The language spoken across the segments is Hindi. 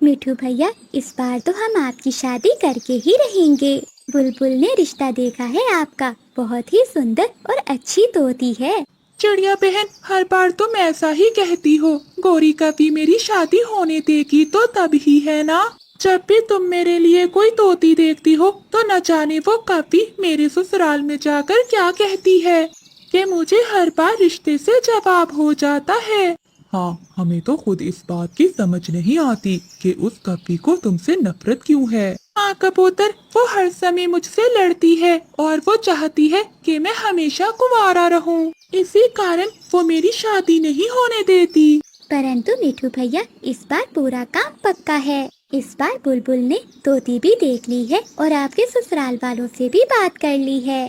मिठू भैया, इस बार तो हम आपकी शादी करके ही रहेंगे। बुलबुल ने रिश्ता देखा है आपका, बहुत ही सुंदर और अच्छी तोती है। चिड़िया बहन, हर बार तुम ऐसा ही कहती हो। गौरी कभी मेरी शादी होने देगी तो तब ही है ना। जब भी तुम मेरे लिए कोई तोती देखती हो तो न जाने वो कभी मेरे ससुराल में जाकर क्या कहती है कि मुझे हर बार रिश्ते से जवाब हो जाता है। हाँ, हमें तो खुद इस बात की समझ नहीं आती कि उस कपी को तुमसे नफरत क्यों है। हाँ कबूतर, वो हर समय मुझसे लड़ती है और वो चाहती है कि मैं हमेशा कुंवारा रहूं। इसी कारण वो मेरी शादी नहीं होने देती। परंतु मिठू भैया, इस बार पूरा काम पक्का है। इस बार बुलबुल ने तोती भी देख ली है और आपके ससुराल वालों से भी बात कर ली है।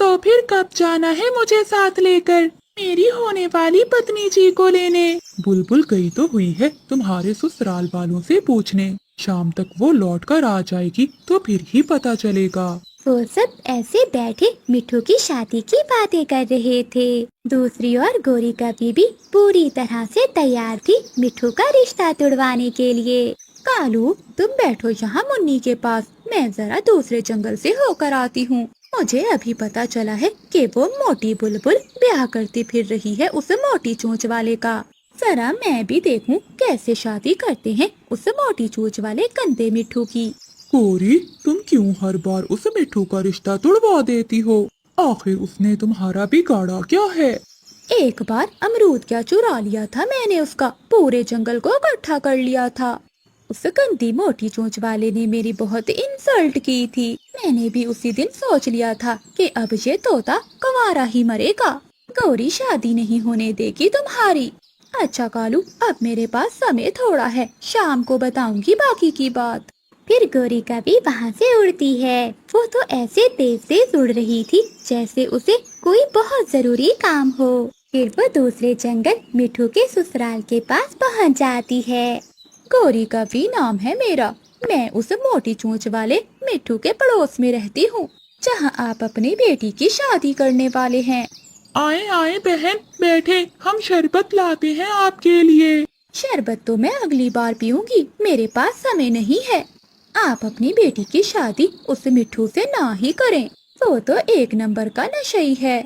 तो फिर कब जाना है मुझे साथ लेकर मेरी होने वाली पत्नी जी को लेने? बुलबुल गई तो हुई है तुम्हारे ससुराल वालों से पूछने। शाम तक वो लौट कर आ जाएगी तो फिर ही पता चलेगा। वो सब ऐसे बैठे मिठू की शादी की बातें कर रहे थे। दूसरी ओर गोरी कभी भी पूरी तरह से तैयार थी मिठू का रिश्ता तुड़वाने के लिए। कालू, तुम बैठो यहाँ मुन्नी के पास, मैं जरा दूसरे जंगल से होकर आती हूँ। मुझे अभी पता चला है कि वो मोटी बुलबुल ब्याह करती फिर रही है उस मोटी चोंच वाले का। जरा मैं भी देखूं कैसे शादी करते हैं उस मोटी चोंच वाले कंधे मिठू की। कोरी, तुम क्यों हर बार उस मिठू का रिश्ता तुड़वा देती हो? आखिर उसने तुम्हारा बिगाड़ा क्या है? एक बार अमरूद क्या चुरा लिया था मैंने उसका, पूरे जंगल को इकट्ठा कर लिया था। उस गंदी मोटी चोंच वाले ने मेरी बहुत इंसल्ट की थी। मैंने भी उसी दिन सोच लिया था कि अब ये तोता कुंवारा ही मरेगा। गौरी शादी नहीं होने देगी तुम्हारी। अच्छा कालू, अब मेरे पास समय थोड़ा है, शाम को बताऊंगी बाकी की बात। फिर गोरी कभी वहाँ से उड़ती है। वो तो ऐसे तेज तेज उड़ रही थी जैसे उसे कोई बहुत जरूरी काम हो। फिर वो दूसरे जंगल मिठू के ससुराल के पास पहुँच जाती है। गौरी का भी नाम है मेरा। मैं उस मोटी चोंच वाले मिट्ठू के पड़ोस में रहती हूँ, जहाँ आप अपनी बेटी की शादी करने वाले हैं। आए आए बहन, बैठे, हम शरबत लाते हैं आपके लिए। शरबत तो मैं अगली बार पीऊंगी, मेरे पास समय नहीं है। आप अपनी बेटी की शादी उस मिट्ठू से ना ही करें, वो तो एक नंबर का नशई है।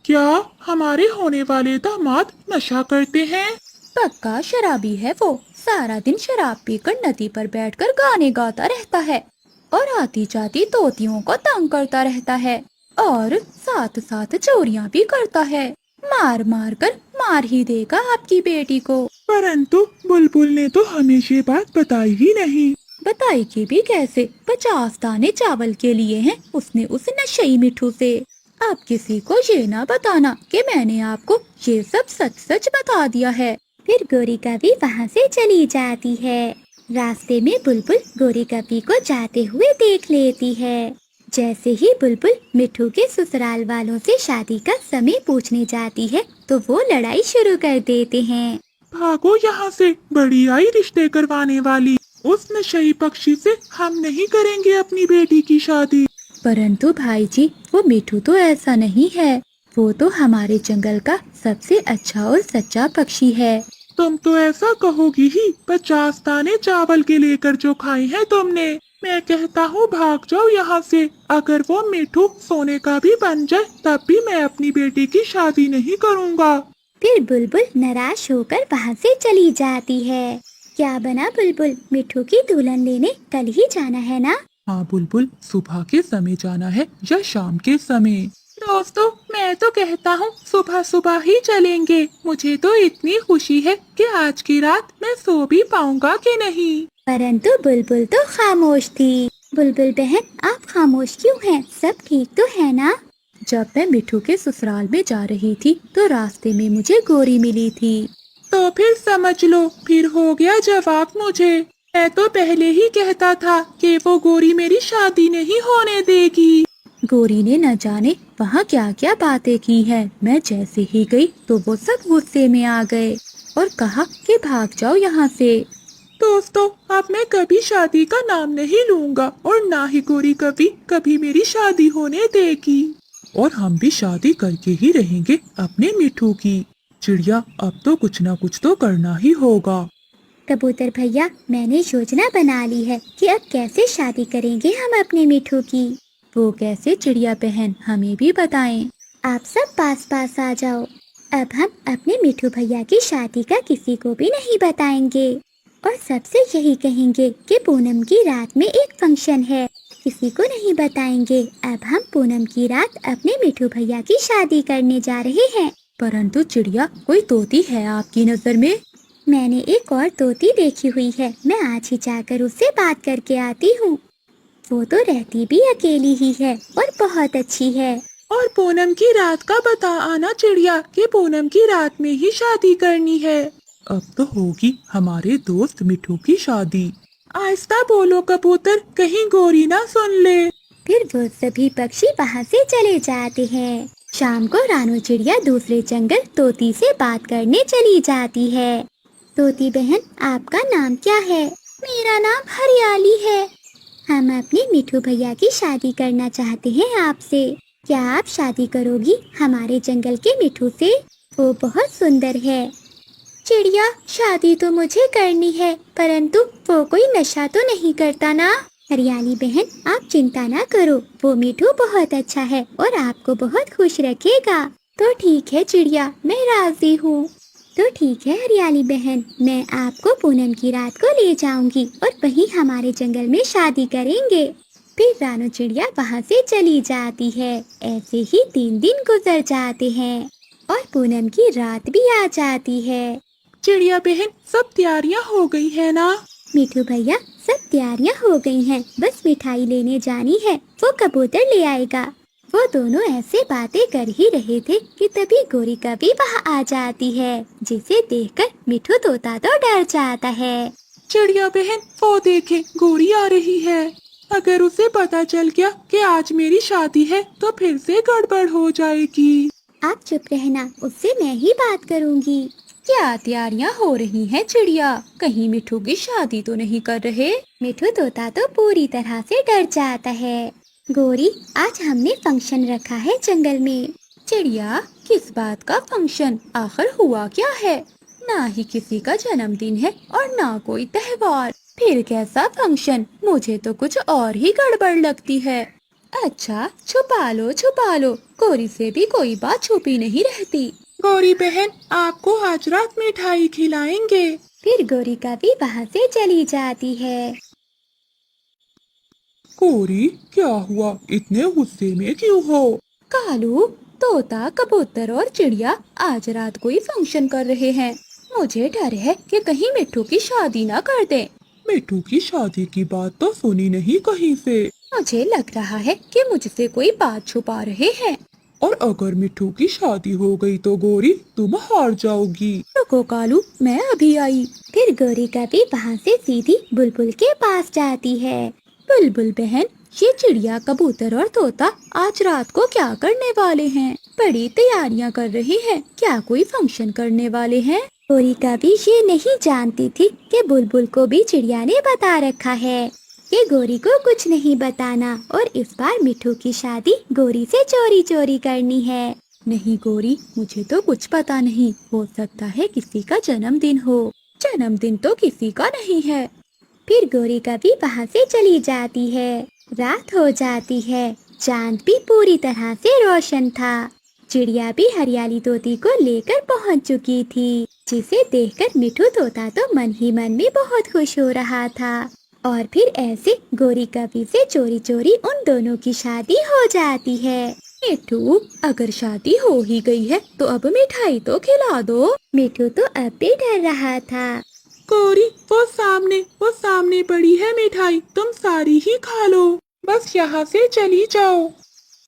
क्या हमारे होने वाले दामाद नशा करते हैं? पक्का शराबी है वो। सारा दिन शराब पीकर नदी पर बैठकर गाने गाता रहता है और आती जाती तोतियों को तंग करता रहता है और साथ साथ चोरियां भी करता है। मार मार कर मार ही देगा आपकी बेटी को। परंतु बुलबुल ने तो हमें ये बात बताई ही नहीं। बताई की भी कैसे? 50 दाने चावल के लिए हैं उसने उस नशई मिठू से। आप किसी को ये ना बताना कि मैंने आपको ये सब सच सच बता दिया है। फिर गोरी कभी वहाँ से चली जाती है। रास्ते में बुलबुल गोरी कभी को जाते हुए देख लेती है। जैसे ही बुलबुल मिठू के ससुराल वालों से शादी का समय पूछने जाती है तो वो लड़ाई शुरू कर देते हैं। भागो यहाँ से, बड़ी आई रिश्ते करवाने वाली। उस नशई पक्षी से हम नहीं करेंगे अपनी बेटी की शादी। परंतु भाई जी, वो मिठू तो ऐसा नहीं है। वो तो हमारे जंगल का सबसे अच्छा और सच्चा पक्षी है। तुम तो ऐसा कहोगी ही। 50 दाने चावल के लेकर जो खाए हैं तुमने। मैं कहता हूँ भाग जाओ यहाँ से। अगर वो मिठू सोने का भी बन जाए तब भी मैं अपनी बेटी की शादी नहीं करूँगा। फिर बुलबुल निराश होकर वहाँ से चली जाती है। क्या बना बुलबुल, मिठू की दुल्हन लेने कल ही जाना है ना? हाँ बुलबुल, सुबह के समय जाना है या शाम के समय? दोस्तों, मैं तो कहता हूँ सुबह सुबह ही चलेंगे। मुझे तो इतनी खुशी है कि आज की रात मैं सो भी पाऊंगा कि नहीं। परंतु बुलबुल तो खामोश थी। बुलबुल बहन, आप खामोश क्यों हैं? सब ठीक तो है ना? जब मैं मिठू के ससुराल में जा रही थी तो रास्ते में मुझे गोरी मिली थी। तो फिर समझ लो, फिर हो गया जवाब मुझे। मैं तो पहले ही कहता था कि वो गोरी मेरी शादी नहीं होने देगी। गोरी ने न जाने वहाँ क्या क्या बातें की है। मैं जैसे ही गई तो वो सब गुस्से में आ गए और कहा कि भाग जाओ यहाँ से। दोस्तों, अब मैं कभी शादी का नाम नहीं लूंगा और ना ही गोरी कभी कभी मेरी शादी होने देगी। और हम भी शादी करके ही रहेंगे अपने मिठू की। चिड़िया, अब तो कुछ ना कुछ तो करना ही होगा। कबूतर भैया, मैंने योजना बना ली है कि अब कैसे शादी करेंगे हम अपने मिठू की। वो कैसे चिड़िया बहन, हमें भी बताएं। आप सब पास पास आ जाओ। अब हम अपने मिठू भैया की शादी का किसी को भी नहीं बताएंगे और सबसे यही कहेंगे कि पूनम की रात में एक फंक्शन है, किसी को नहीं बताएंगे। अब हम पूनम की रात अपने मिठू भैया की शादी करने जा रहे हैं। परंतु चिड़िया, कोई तोती है आपकी नजर में? मैंने एक और तोती देखी हुई है, मैं आज ही जाकर उससे बात करके आती हूँ। वो तो रहती भी अकेली ही है और बहुत अच्छी है। और पूनम की रात का बता आना चिड़िया कि पूनम की रात में ही शादी करनी है। अब तो होगी हमारे दोस्त मिठू की शादी। आहिस्ता बोलो कबूतर, कहीं गोरी ना सुन ले। फिर वो सभी पक्षी वहाँ से चले जाते हैं। शाम को रानू चिड़िया दूसरे जंगल तोती से बात करने चली जाती है। तोती बहन, आपका नाम क्या है? मेरा नाम हरियाली है। हम अपने मिठू भैया की शादी करना चाहते हैं आपसे। क्या आप शादी करोगी हमारे जंगल के मिठू से? वो बहुत सुंदर है। चिड़िया, शादी तो मुझे करनी है, परंतु वो कोई नशा तो नहीं करता ना? हरियाली बहन, आप चिंता ना करो, वो मिठू बहुत अच्छा है और आपको बहुत खुश रखेगा। तो ठीक है चिड़िया, मैं राजी हूँ। तो ठीक है हरियाली बहन, मैं आपको पूनम की रात को ले जाऊंगी और वहीं हमारे जंगल में शादी करेंगे। फिर रानू चिड़िया वहाँ से चली जाती है। ऐसे ही 3 दिन गुजर जाते हैं और पूनम की रात भी आ जाती है। चिड़िया बहन, सब तैयारियां हो गई है ना? मिठू भैया, सब तैयारियां हो गई हैं, बस मिठाई लेने जानी है, वो कबूतर ले आएगा। वो दोनों ऐसे बातें कर ही रहे थे कि तभी गोरी कभी वहाँ आ जाती है, जिसे देखकर मिठू तोता तो डर जाता है। चिड़िया बहन, वो देखे गोरी आ रही है। अगर उसे पता चल गया कि आज मेरी शादी है तो फिर से गड़बड़ हो जाएगी। आप चुप रहना, उससे मैं ही बात करूँगी। क्या तैयारियां हो रही हैं चिड़िया? कहीं मिठू की शादी तो नहीं कर रहे? मिठू तोता तो पूरी तरह से डर जाता है। गोरी, आज हमने फंक्शन रखा है जंगल में। चिड़िया, किस बात का फंक्शन? आखिर हुआ क्या है? ना ही किसी का जन्मदिन है और ना कोई त्योहार, फिर कैसा फंक्शन? मुझे तो कुछ और ही गड़बड़ लगती है। अच्छा, छुपा लो, गोरी से भी कोई बात छुपी नहीं रहती। गोरी बहन, आपको आज रात मिठाई खिलाएंगे। फिर गोरी का भी वहाँ से चली जाती है। गोरी, क्या हुआ? इतने गुस्से में क्यों हो? कालू, तोता, कबूतर और चिड़िया आज रात कोई फंक्शन कर रहे हैं। मुझे डर है कि कहीं मिठू की शादी ना कर दें। मिठू की शादी की बात तो सुनी नहीं कहीं से। मुझे लग रहा है कि मुझसे कोई बात छुपा रहे हैं। और अगर मिठू की शादी हो गई तो गोरी, तुम हार जाओगी। रुको कालू, मैं अभी आई। फिर गोरी का भी वहाँ से सीधी बुलबुल के पास जाती है। बुलबुल बहन, ये चिड़िया, कबूतर और तोता आज रात को क्या करने वाले हैं? बड़ी तैयारियां कर रही हैं। क्या कोई फंक्शन करने वाले हैं? गोरी का भी ये नहीं जानती थी कि बुलबुल को भी चिड़िया ने बता रखा है कि गोरी को कुछ नहीं बताना और इस बार मिठू की शादी गोरी से चोरी चोरी करनी है। नहीं गोरी, मुझे तो कुछ पता नहीं। हो सकता है किसी का जन्मदिन हो। जन्मदिन तो किसी का नहीं है। फिर गोरी कभी वहाँ से चली जाती है। रात हो जाती है, चांद भी पूरी तरह से रोशन था। चिड़िया भी हरियाली तोती को लेकर पहुँच चुकी थी, जिसे देखकर मिठू तोता तो मन ही मन में बहुत खुश हो रहा था। और फिर ऐसे गोरी कभी से चोरी चोरी उन दोनों की शादी हो जाती है। मिठू, अगर शादी हो ही गई है तो अब मिठाई तो खिला दो। मिठू तो अब भी डर रहा था। गोरी, वो सामने पड़ी है मिठाई, तुम सारी ही खा लो। बस यहाँ से चली जाओ।